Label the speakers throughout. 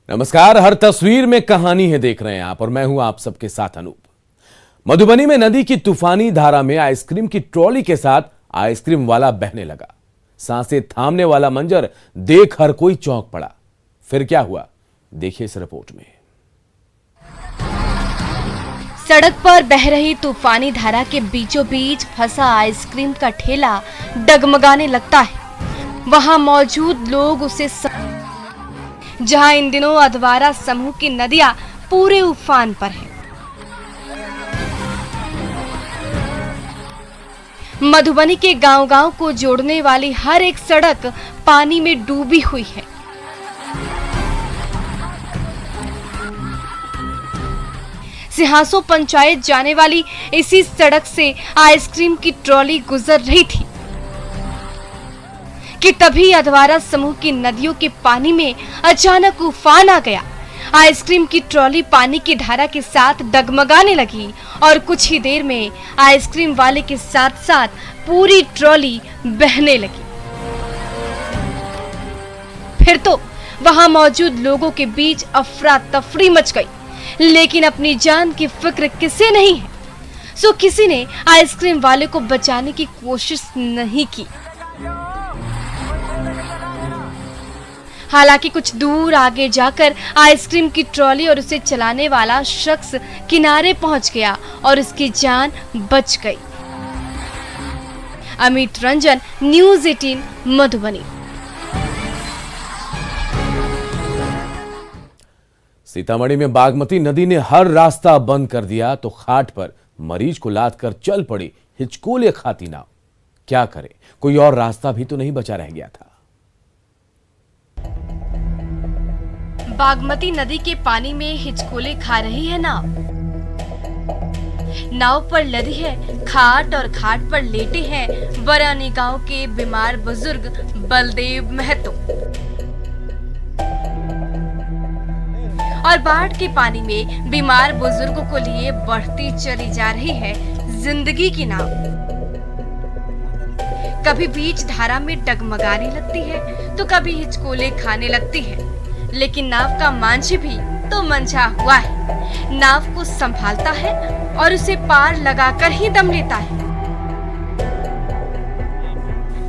Speaker 1: नमस्कार। हर तस्वीर में कहानी है देख रहे हैं आप और मैं हूं आप सबके साथ अनूप। मधुबनी में नदी की तूफानी धारा में आइसक्रीम की ट्रॉली के साथ आइसक्रीम वाला बहने लगा। सांसें थामने वाला मंजर देख हर कोई चौंक पड़ा। फिर क्या हुआ, देखिए इस रिपोर्ट में।
Speaker 2: सड़क पर बह रही तूफानी धारा के बीचों बीच फंसा आइसक्रीम का ठेला डगमगाने लगता है। वहां मौजूद लोग उसे जहां इन दिनों अधवारा समूह की नदियां पूरे उफान पर हैं। मधुबनी के गांव-गांव को जोड़ने वाली हर एक सड़क पानी में डूबी हुई है। सिंहासो पंचायत जाने वाली इसी सड़क से आइसक्रीम की ट्रॉली गुजर रही थी कि तभी अधवारा समूह की नदियों के पानी में अचानक उफान आ गया। आइसक्रीम की ट्रॉली पानी की धारा के साथ डगमगाने लगी और कुछ ही देर में आइसक्रीम वाले के साथ साथ पूरी ट्रॉली बहने लगी। फिर तो वहां मौजूद लोगों के बीच अफरा तफरी मच गई, लेकिन अपनी जान की फिक्र किसे नहीं है, सो किसी ने आइसक्रीम वाले को बचाने की कोशिश नहीं की। हालांकि कुछ दूर आगे जाकर आइसक्रीम की ट्रॉली और उसे चलाने वाला शख्स किनारे पहुंच गया और उसकी जान बच गई। अमित रंजन, न्यूज़ 18 मधुबनी।
Speaker 1: सीतामढ़ी में बागमती नदी ने हर रास्ता बंद कर दिया तो घाट पर मरीज को लाद कर चल पड़ी हिचकोले खाती नाव। क्या करे, कोई और रास्ता भी तो नहीं बचा रह गया था।
Speaker 2: बागमती नदी के पानी में हिचकोले खा रही है नाव। नाव पर लदी है खाट और खाट पर लेटे हैं बरानी गांव के बीमार बुजुर्ग बलदेव महतो। और बाढ़ के पानी में बीमार बुजुर्गों को लिए बढ़ती चली जा रही है जिंदगी की नाव। कभी बीच धारा में डगमगाने लगती है तो कभी हिचकोले खाने लगती है, लेकिन नाव का मांझी भी तो मंझा हुआ है। नाव को संभालता है और उसे पार लगाकर ही दम लेता है।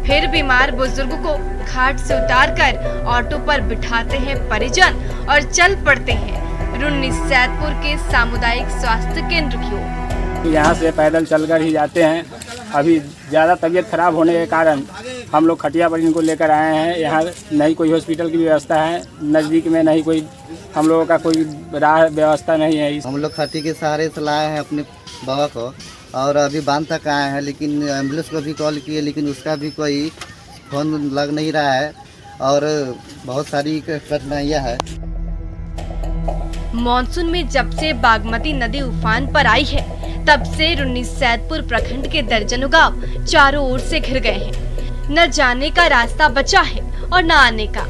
Speaker 2: फिर बीमार बुजुर्ग को घाट से उतारकर ऑटो पर बिठाते हैं परिजन और चल पड़ते हैं रुन्नी सैदपुर के सामुदायिक स्वास्थ्य केंद्र की ओर।
Speaker 3: यहाँ से पैदल चलकर ही जाते हैं। अभी ज़्यादा तबीयत खराब होने के कारण हम लोग खटिया पर इनको लेकर आए हैं। यहाँ नहीं कोई हॉस्पिटल की व्यवस्था है, नज़दीक में नहीं कोई हम लोगों का कोई राह व्यवस्था नहीं है।
Speaker 4: हम लोग खटी के सहारे से लाए हैं अपने बाबा को और अभी बांध तक आए हैं, लेकिन एम्बुलेंस को भी कॉल किए लेकिन उसका भी कोई फोन लग नहीं रहा है और बहुत सारी कठिनाइयाँ है।
Speaker 2: मॉनसून में जब से बागमती नदी उफान पर आई है तब से रुन्नी सैदपुर प्रखंड के दर्जनों गांव चारों ओर से घिर गए हैं। न जाने का रास्ता बचा है और न आने का।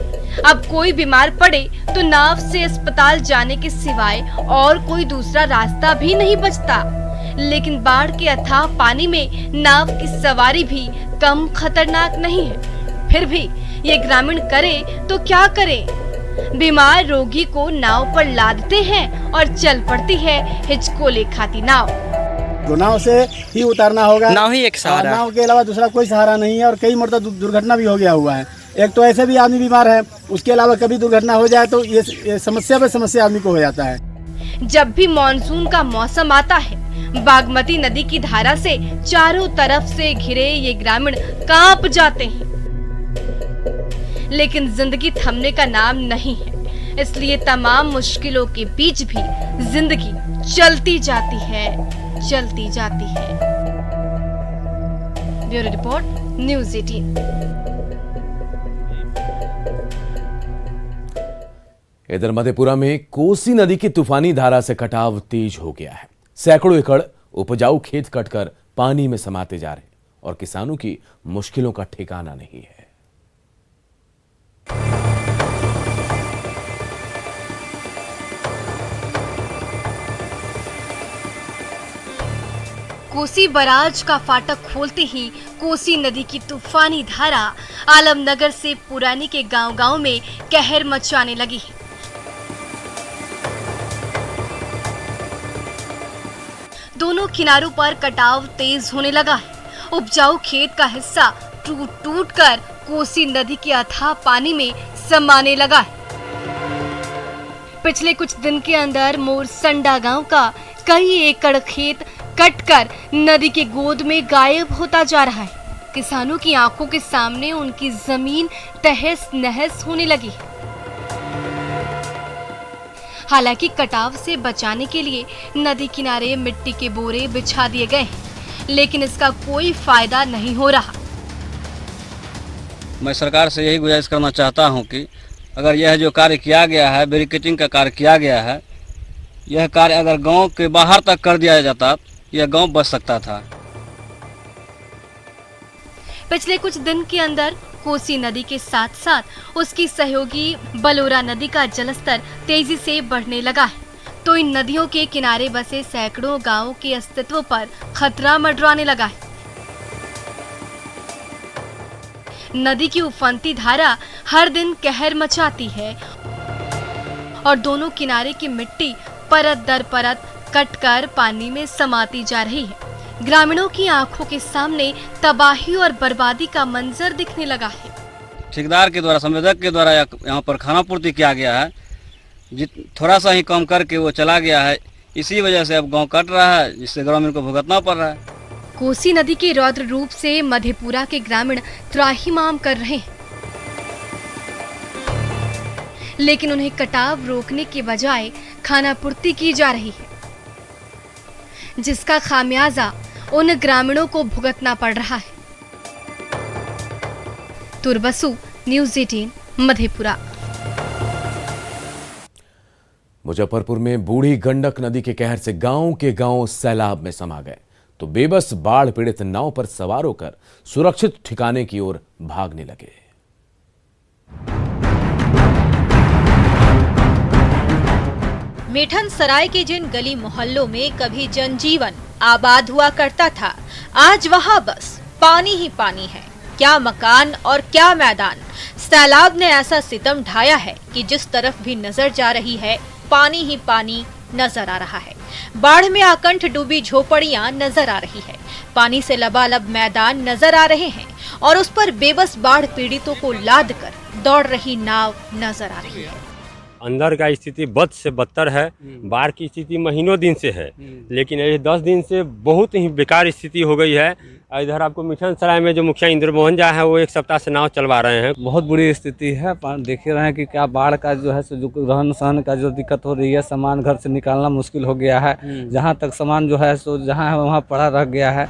Speaker 2: अब कोई बीमार पड़े तो नाव से अस्पताल जाने के सिवाय और कोई दूसरा रास्ता भी नहीं बचता। लेकिन बाढ़ के अथाह पानी में नाव की सवारी भी कम खतरनाक नहीं है। फिर भी ये ग्रामीण करे तो क्या करे, बीमार रोगी को नाव पर लादते हैं और चल पड़ती है हिचकोले खाती नाव।
Speaker 3: नाव से ही उतारना होगा,
Speaker 5: नाव ही एक सहारा,
Speaker 3: नाव के अलावा दूसरा कोई सहारा नहीं है। और कई मरतबा दुर्घटना भी हो गया हुआ है। एक तो ऐसे भी आदमी बीमार है, उसके अलावा कभी दुर्घटना हो जाए तो ये समस्या पे समस्या आदमी को हो जाता है।
Speaker 2: जब भी मॉनसून का मौसम आता है बागमती नदी की धारा से चारों तरफ से घिरे ये ग्रामीण कांप जाते हैं, लेकिन जिंदगी थमने का नाम नहीं है। इसलिए तमाम मुश्किलों के बीच भी जिंदगी चलती जाती है। Bureau report, news 18।
Speaker 1: इधर मधेपुरा में कोसी नदी की तूफानी धारा से कटाव तेज हो गया है। सैकड़ों एकड़ उपजाऊ खेत कटकर पानी में समाते जा रहे और किसानों की मुश्किलों का ठिकाना नहीं है।
Speaker 2: कोसी बराज का फाटक खोलते ही कोसी नदी की तूफानी धारा आलमनगर से पुरानी के गांव-गांव में कहर मचाने लगी है। दोनों किनारों पर कटाव तेज होने लगा है। उपजाऊ खेत का हिस्सा टूट टूट कर कोसी नदी के अथाह पानी में समाने लगा है। पिछले कुछ दिन के अंदर मोरसंडा गांव का कई एकड़ खेत कटकर नदी के गोद में गायब होता जा रहा है। किसानों की आंखों के सामने उनकी जमीन तहस नहस होने लगी है। हालांकि कटाव से बचाने के लिए नदी किनारे मिट्टी के बोरे बिछा दिए गए हैं, लेकिन इसका कोई फायदा नहीं हो रहा।
Speaker 5: मैं सरकार से यही गुजारिश करना चाहता हूं कि अगर यह जो कार्य किया गया है, बैरिकेडिंग का कार्य किया गया है, यह कार्य अगर गांव के बाहर तक कर दिया जाता यह गांव बच सकता था।
Speaker 2: पिछले कुछ दिन के अंदर कोसी नदी के साथ साथ उसकी सहयोगी बलोरा नदी का जलस्तर तेजी से बढ़ने लगा है, तो इन नदियों के किनारे बसे सैकड़ों गांवों के अस्तित्व पर खतरा मंडराने लगा है। नदी की उफनती धारा हर दिन कहर मचाती है और दोनों किनारे की मिट्टी परत दर परत कटकर पानी में समाती जा रही है। ग्रामीणों की आंखों के सामने तबाही और बर्बादी का मंजर दिखने लगा है।
Speaker 5: ठेकेदार के द्वारा, संवेदक के द्वारा यहाँ पर खाना पूर्ति किया गया है, थोड़ा सा ही कम करके वो चला गया है। इसी वजह से अब गांव कट रहा है, जिससे ग्रामीण को भुगतना पड़ रहा है।
Speaker 2: कोसी नदी के रौद्र रूप से मधेपुरा के ग्रामीण त्राहिमाम कर रहे हैं, लेकिन उन्हें कटाव रोकने के बजाय खाना पूर्ति की जा रही है, जिसका खामियाजा उन ग्रामीणों को भुगतना पड़ रहा है। तुरबसु, न्यूज़ 18 मधेपुरा।
Speaker 1: मुजफ्फरपुर में बूढ़ी गंडक नदी के कहर से गांव के गांव सैलाब में समा गए, तो बेबस बाढ़ पीड़ित नाव पर सवार होकर सुरक्षित ठिकाने की ओर भागने लगे।
Speaker 6: मेठन सराय के जिन गली मोहल्लों में कभी जनजीवन आबाद हुआ करता था, आज वहां बस पानी ही पानी है। क्या मकान और क्या मैदान। सैलाब ने ऐसा सितम ढाया है कि जिस तरफ भी नजर जा रही है पानी ही पानी नजर आ रहा है। बाढ़ में आकंठ डूबी झोपड़ियां नजर आ रही है, पानी से लबालब मैदान नजर आ रहे हैं और उस पर बेबस बाढ़ पीड़ितों को लाद कर दौड़ रही नाव नजर आ रही है।
Speaker 7: अंदर का स्थिति बद से बदतर है। बाढ़ की स्थिति महीनों दिन से है, लेकिन ये 10 दिन से बहुत ही बेकार स्थिति हो गई है। इधर आपको मिठन सराय में जो मुखिया इंद्रमोहन झा है, वो 1 सप्ताह से नाव चलवा रहे हैं।
Speaker 8: बहुत बुरी स्थिति है। देख रहे हैं कि क्या बाढ़ का जो है जो रहन सहन का जो दिक्कत हो रही है, सामान घर से निकालना मुश्किल हो गया है। जहाँ तक सामान जो है सो जहाँ है वहाँ पड़ा रह गया है।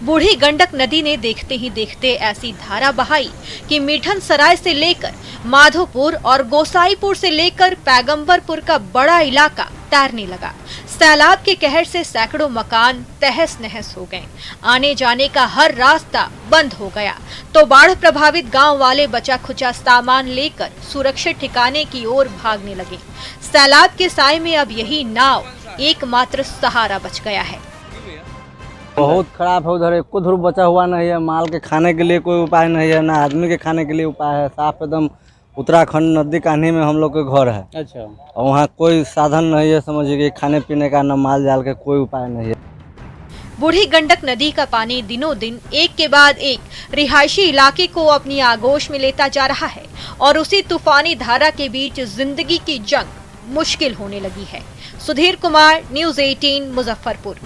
Speaker 6: बूढ़ी गंडक नदी ने देखते ही देखते ऐसी धारा बहाई कि मिठन सराय से लेकर माधोपुर और गोसाईपुर से लेकर पैगंबरपुर का बड़ा इलाका तैरने लगा। सैलाब के कहर से सैकड़ों मकान तहस नहस हो गए, आने जाने का हर रास्ता बंद हो गया, तो बाढ़ प्रभावित गांव वाले बचा खुचा सामान लेकर सुरक्षित ठिकाने की ओर भागने लगे। सैलाब के साए में अब यही नाव एकमात्र सहारा बच गया है।
Speaker 8: बहुत खराब है। उधर एक धूप बचा हुआ नहीं है, माल के खाने के लिए कोई उपाय नहीं है, ना आदमी के खाने के लिए उपाय है। साफ एकदम उत्तराखंड नदी कान्ही में हम लोग के घर है। अच्छा। और वहाँ कोई साधन नहीं है, समझिए खाने पीने का, न माल जाल के कोई उपाय नहीं है।
Speaker 6: बूढ़ी गंडक नदी का पानी दिनों दिन एक के बाद एक रिहायशी इलाके को अपनी आगोश में लेता जा रहा है और उसी तूफानी धारा के बीच जिंदगी की जंग मुश्किल होने लगी है। सुधीर कुमार, न्यूज़ 18 मुजफ्फरपुर।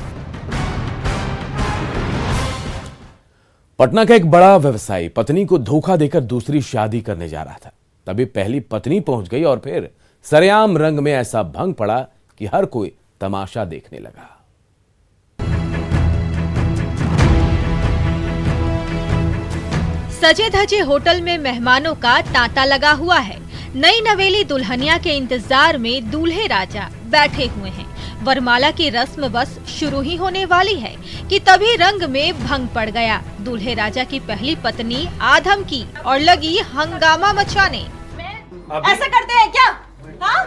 Speaker 1: पटना का एक बड़ा व्यवसायी पत्नी को धोखा देकर दूसरी शादी करने जा रहा था। तभी पहली पत्नी पहुंच गई और फिर सरेआम रंग में ऐसा भंग पड़ा कि हर कोई तमाशा देखने लगा।
Speaker 6: सजे धजे होटल में मेहमानों का तांता लगा हुआ है। नई नवेली दुल्हनिया के इंतजार में दूल्हे राजा बैठे हुए हैं। वरमाला की रस्म बस शुरू ही होने वाली है कि तभी रंग में भंग पड़ गया। दूल्हे राजा की पहली पत्नी आधम की और लगी हंगामा मचाने।
Speaker 9: ऐसा करते हैं क्या? हाँ?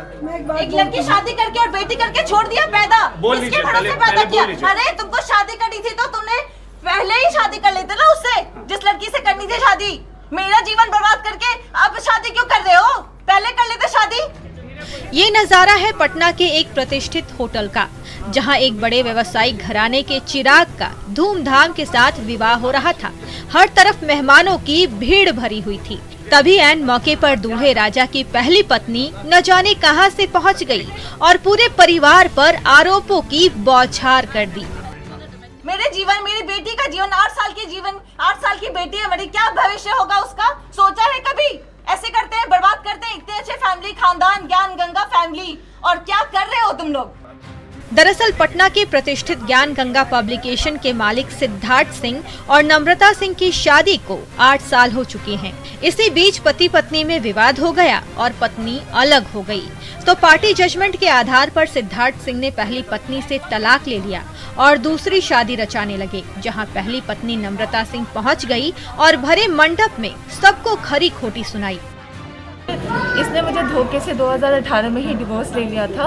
Speaker 9: एक लड़की शादी करके और बेटी करके छोड़ दिया पैदा। इसके भरोसे पैदा किया। अरे तुमको शादी करनी थी तो तुमने पहले ही शादी कर लेते ना उससे, जिस लड़की से करनी थी शादी। मेरा जीवन बर्बाद करके अब शादी क्यों कर रहे हो? पहले कर लेते शादी।
Speaker 6: ये नजारा है पटना के एक प्रतिष्ठित होटल का, जहां एक बड़े व्यवसायिक घराने के चिराग का धूमधाम के साथ विवाह हो रहा था। हर तरफ मेहमानों की भीड़ भरी हुई थी। तभी ऐन मौके पर दूल्हे राजा की पहली पत्नी न जाने कहां से पहुंच गई और पूरे परिवार पर आरोपों की बौछार कर दी।
Speaker 9: मेरे जीवन, मेरी बेटी का जीवन, 8 साल की बेटी है मेरी, क्या भविष्य होगा उसका? सोचा है कभी? ऐसे करते हैं, बर्बाद करते हैं इतने अच्छे फैमिली, खानदान, ज्ञान गंगा फैमिली, और क्या कर रहे हो तुम लोग?
Speaker 6: दरअसल पटना के प्रतिष्ठित ज्ञान गंगा पब्लिकेशन के मालिक सिद्धार्थ सिंह और नम्रता सिंह की शादी को 8 साल हो चुके हैं। इसी बीच पति पत्नी में विवाद हो गया और पत्नी अलग हो गई, तो पार्टी जजमेंट के आधार पर सिद्धार्थ सिंह ने पहली पत्नी से तलाक ले लिया और दूसरी शादी रचाने लगे, जहां पहली पत्नी नम्रता सिंह पहुंच गई और भरे मंडप में सबको खरी खोटी सुनाई।
Speaker 10: इसने मुझे धोखे से 2018 में ही डिवोर्स ले लिया था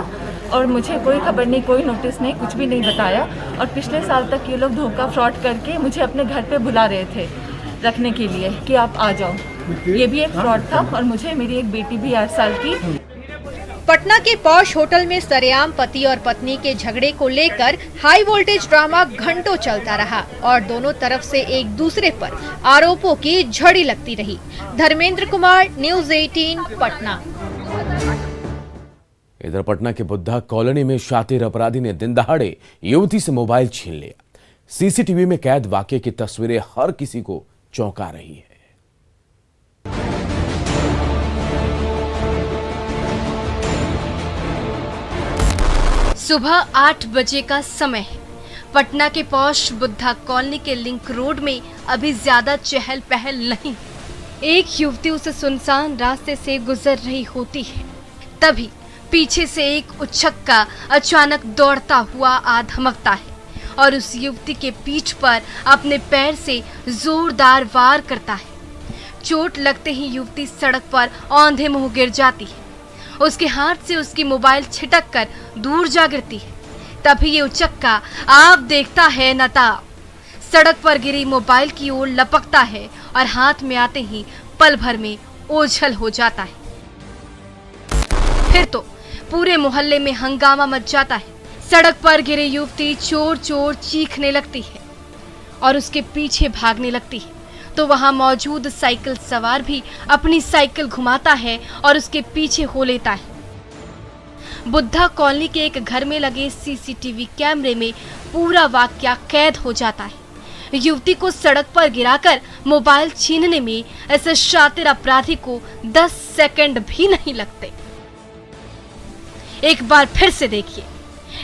Speaker 10: और मुझे कोई खबर नहीं, कोई नोटिस नहीं, कुछ भी नहीं बताया। और पिछले साल तक ये लोग धोखा फ्रॉड करके मुझे अपने घर पे बुला रहे थे रखने के लिए कि आप आ जाओ। ये भी एक फ्रॉड था। और मुझे मेरी एक बेटी भी 8 साल की।
Speaker 6: पटना के पॉश होटल में सरेआम पति और पत्नी के झगड़े को लेकर हाई वोल्टेज ड्रामा घंटों चलता रहा और दोनों तरफ से एक दूसरे पर आरोपों की झड़ी लगती रही। धर्मेंद्र कुमार, न्यूज़ 18 पटना।
Speaker 1: इधर पटना के बुद्धा कॉलोनी में शातिर अपराधी ने दिन दहाड़े युवती से मोबाइल छीन लिया। सीसीटीवी में कैद वाकये की तस्वीरें हर किसी को चौंका रही है।
Speaker 2: सुबह 8 बजे का समय है। पटना के पौष बुद्धा कॉलोनी के लिंक रोड में अभी ज्यादा चहल पहल नहीं। एक युवती उसे सुनसान रास्ते से गुजर रही होती है, तभी पीछे से एक उच्छक्का अचानक दौड़ता हुआ आ धमकता है और उस युवती के पीठ पर अपने पैर से जोरदार वार करता है। चोट लगते ही युवती सड़क पर औंधे मुंह गिर जाती है। उसके हाथ से उसकी मोबाइल छिटक कर दूर जा गिरती है। तभी ये उचक्का आप देखता है न ताब सड़क पर गिरी मोबाइल की ओर लपकता है और हाथ में आते ही पल भर में ओझल हो जाता है। फिर तो पूरे मोहल्ले में हंगामा मच जाता है। सड़क पर गिरी युवती चोर चोर चीखने लगती है और उसके पीछे भागने लगती है, तो वहां मौजूद साइकिल सवार भी अपनी साइकिल घुमाता है और उसके पीछे हो लेता है। बुद्धा कॉलोनी के एक घर में लगे सीसीटीवी कैमरे में पूरा वाकया कैद हो जाता है। युवती को सड़क पर गिराकर मोबाइल छीनने में ऐसे शातिर अपराधी को 10 सेकंड भी नहीं लगते। एक बार फिर से देखिए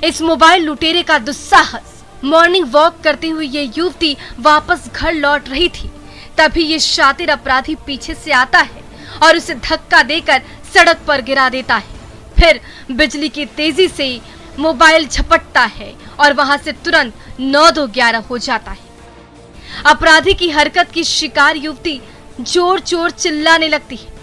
Speaker 2: इस मोबाइल लुटेरे का दुस्साहस। मॉर्निंग वॉक करती हुई ये युवती वापस घर लौट रही थी, तभी ये शातिर अपराधी पीछे से आता है और उसे धक्का देकर सड़क पर गिरा देता है। फिर बिजली की तेजी से मोबाइल झपटता है और वहां से तुरंत 9-2-11 हो जाता है। अपराधी की हरकत की शिकार युवती जोर जोर चिल्लाने लगती है।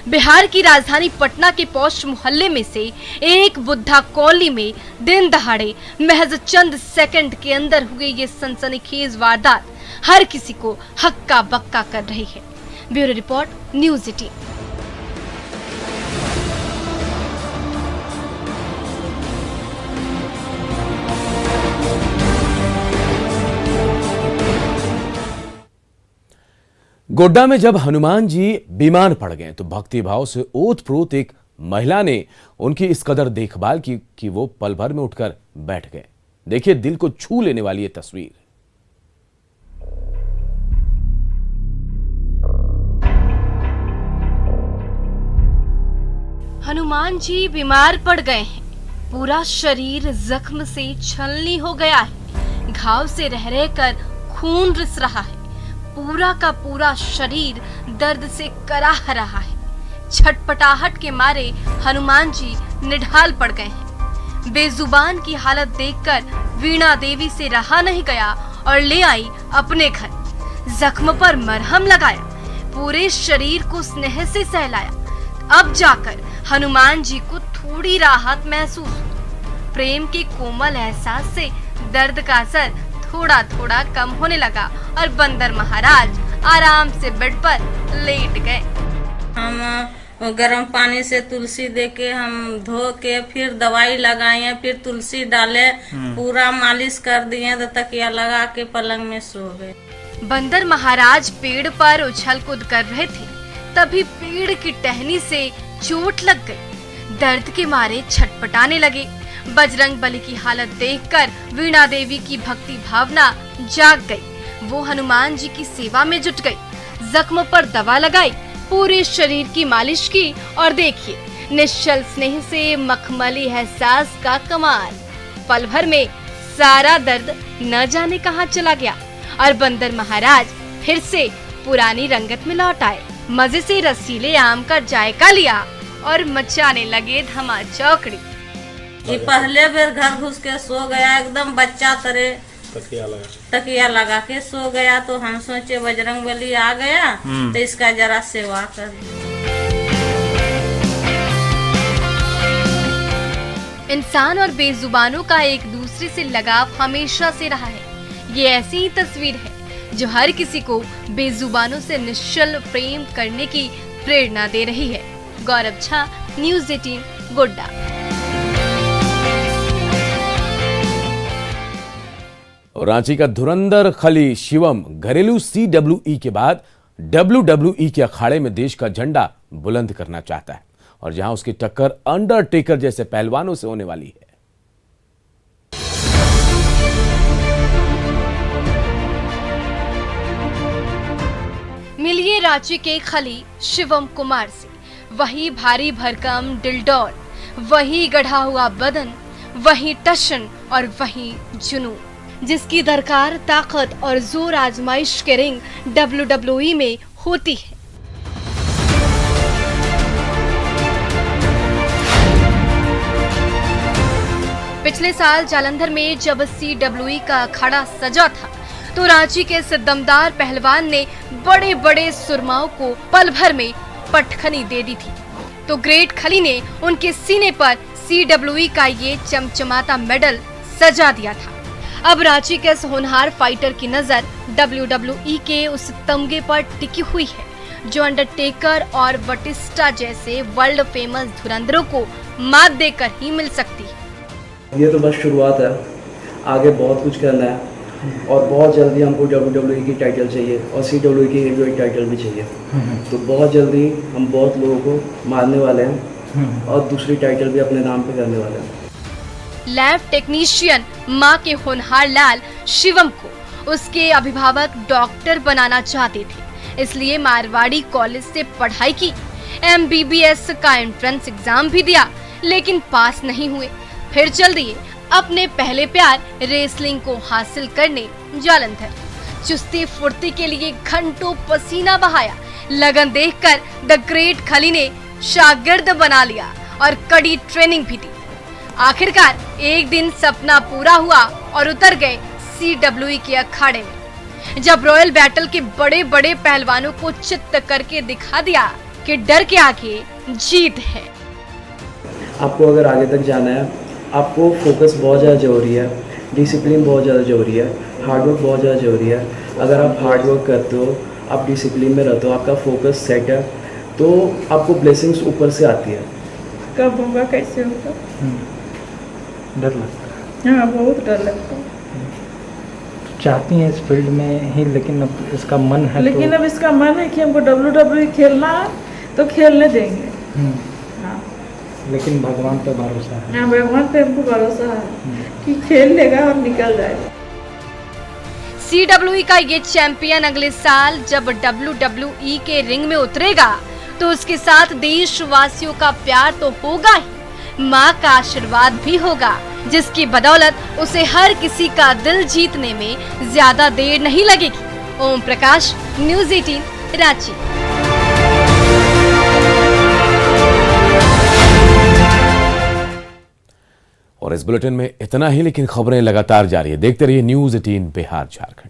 Speaker 2: बिहार की राजधानी पटना के पौष मोहल्ले में से एक बुद्धा कॉलोनी में दिन दहाड़े महज चंद सेकंड के अंदर हुए ये सनसनीखेज वारदात हर किसी को हक्का बक्का कर रही है। Bureau report, news 18।
Speaker 1: गोड्डा में जब हनुमान जी बीमार पड़ गए तो भक्ति भाव से ओत-प्रोत एक महिला ने उनकी इस कदर देखभाल की कि वो पल भर में उठकर बैठ गए। देखिए दिल को छू लेने वाली ये तस्वीर।
Speaker 2: हनुमान जी बीमार पड़ गए हैं। पूरा शरीर जख्म से छलनी हो गया है। घाव से रह रहकर खून रिस रहा है। पूरा का पूरा शरीर दर्द से कराह रहा है। छटपटाहट के मारे हनुमान जी निढाल पड़ गए हैं। बेजुबान की हालत देखकर वीणा देवी से रहा नहीं गया और ले आई अपने घर। जख्म पर मरहम लगाया, पूरे शरीर को स्नेह से सहलाया। अब जाकर हनुमान जी को थोड़ी राहत महसूस हुई। प्रेम के कोमल एहसास से दर्द का असर थोड़ा थोड़ा कम होने लगा और बंदर महाराज आराम से बेड पर लेट गए।
Speaker 11: हम वो गर्म पानी से तुलसी दे के हम धो के फिर दवाई लगाए, फिर तुलसी डाले, पूरा मालिश कर दिए तो तकिया लगा के पलंग में सो गए।
Speaker 2: बंदर महाराज पेड़ पर उछल कूद कर रहे थे, तभी पेड़ की टहनी से चोट लग गई। दर्द के मारे छटपटाने लगे। बजरंग बली की हालत देखकर वीणा देवी की भक्ति भावना जाग गई। वो हनुमान जी की सेवा में जुट गई, जख्म पर दवा लगाई, पूरे शरीर की मालिश की और देखिए निश्चल स्नेह से मखमली एहसास का कमाल। पल भर में सारा दर्द न जाने कहां चला गया और बंदर महाराज फिर से पुरानी रंगत में लौट आए। मजे से रसीले आम का जायका लिया और मचाने लगे धमाचौकड़ी।
Speaker 11: ये पहले बेर घर घुस के सो गया, एकदम बच्चा तरह तकिया लगा के सो गया। तो हम सोचे बजरंग बली आ गया तो इसका जरा सेवा कर।
Speaker 2: इंसान और बेजुबानों का एक दूसरे से लगाव हमेशा से रहा है। ये ऐसी ही तस्वीर है जो हर किसी को बेजुबानों से निश्चल प्रेम करने की प्रेरणा दे रही है। गौरव झा, न्यूज़ 18, गोड्डा।
Speaker 1: रांची का धुरंधर खली शिवम घरेलू CWE के बाद WWE के अखाड़े में देश का झंडा बुलंद करना चाहता है और जहां उसकी टक्कर अंडरटेकर जैसे पहलवानों से होने वाली है।
Speaker 2: मिलिए रांची के खली शिवम कुमार से। वही भारी भरकम डिलडोल, वही गढ़ा हुआ बदन, वही टशन और वही जुनून, जिसकी दरकार ताकत और जोर आजमाइश के रिंग WWE में होती है। पिछले साल जालंधर में जब CWE का अखाड़ा सजा था तो रांची के दमदार पहलवान ने बड़े बड़े सुरमाओं को पल भर में पटखनी दे दी थी। तो ग्रेट खली ने उनके सीने पर CWE का ये चमचमाता मेडल सजा दिया था। अब रांची के इस होनहार फाइटर की नजर WWE के उस तमगे पर टिकी हुई है जो अंडरटेकर और बटिस्टा जैसे वर्ल्ड फेमस धुरंधरों को मात देकर ही मिल सकती है।
Speaker 8: ये तो बस शुरुआत है, आगे बहुत कुछ करना है और बहुत जल्दी हमको WWE की टाइटल चाहिए और CWE की हेवीवेट टाइटल भी चाहिए। तो बहुत जल्दी हम बहुत लोगों को मारने वाले हैं और दूसरी टाइटल भी अपने नाम पे करने वाले हैं।
Speaker 2: लैब टेक्नीशियन मां के होनहार लाल शिवम को उसके अभिभावक डॉक्टर बनाना चाहते थे, इसलिए मारवाड़ी कॉलेज से पढ़ाई की। MBBS का एंट्रेंस एग्जाम भी दिया लेकिन पास नहीं हुए। फिर चल दिए अपने पहले प्यार रेसलिंग को हासिल करने जालंधर। चुस्ती फुर्ती के लिए घंटों पसीना बहाया। लगन देखकर द ग्रेट खली ने शागिर्द बना लिया और कड़ी ट्रेनिंग भी दी। आखिरकार एक दिन सपना पूरा हुआ और उतर गए CWE के अखाड़े में, जब रॉयल बैटल के बड़े बड़े पहलवानों को चित्त करके दिखा दिया कि डर के आगे जीत है।
Speaker 8: आपको अगर आगे तक जाना है, आपको फोकस बहुत ज़्यादा ज़रूरी है, डिसिप्लिन बहुत ज़्यादा ज़रूरी है, हार्डवर्क बहुत ज़्यादा ज़रूरी है। अगर आप हार्डवर्क करते हो, आप डिसिप्लिन में रहते हो, आपका फोकस सेट है, तो आपको ब्लेसिंग्स ऊपर से आती है।
Speaker 10: कब होगा, कैसे होगा?
Speaker 12: डर लगता है।
Speaker 10: हाँ, बहुत डर लगता है।
Speaker 12: चाहती हैं इस फील्ड में ही, लेकिन अब इसका मन है।
Speaker 10: लेकिन अब इसका मन है कि हमको WWE खेलना है तो खेलने देंगे। हाँ।
Speaker 12: लेकिन भगवान पे भरोसा है।
Speaker 10: हाँ, भगवान पे हमको भरोसा है कि खेल लेगा और निकल जाएगा।
Speaker 2: CWE का ये चैंपियन अगले साल जब WWE के रिंग में उतरेगा तो उसके साथ देशवासियों का प्यार तो होगा ही, माँ का आशीर्वाद भी होगा, जिसकी बदौलत उसे हर किसी का दिल जीतने में ज्यादा देर नहीं लगेगी। ओम प्रकाश, न्यूज़ 18, रांची। और इस बुलेटिन में इतना ही, लेकिन खबरें लगातार जारी है। देखते रहिए न्यूज़ 18 बिहार झारखंड।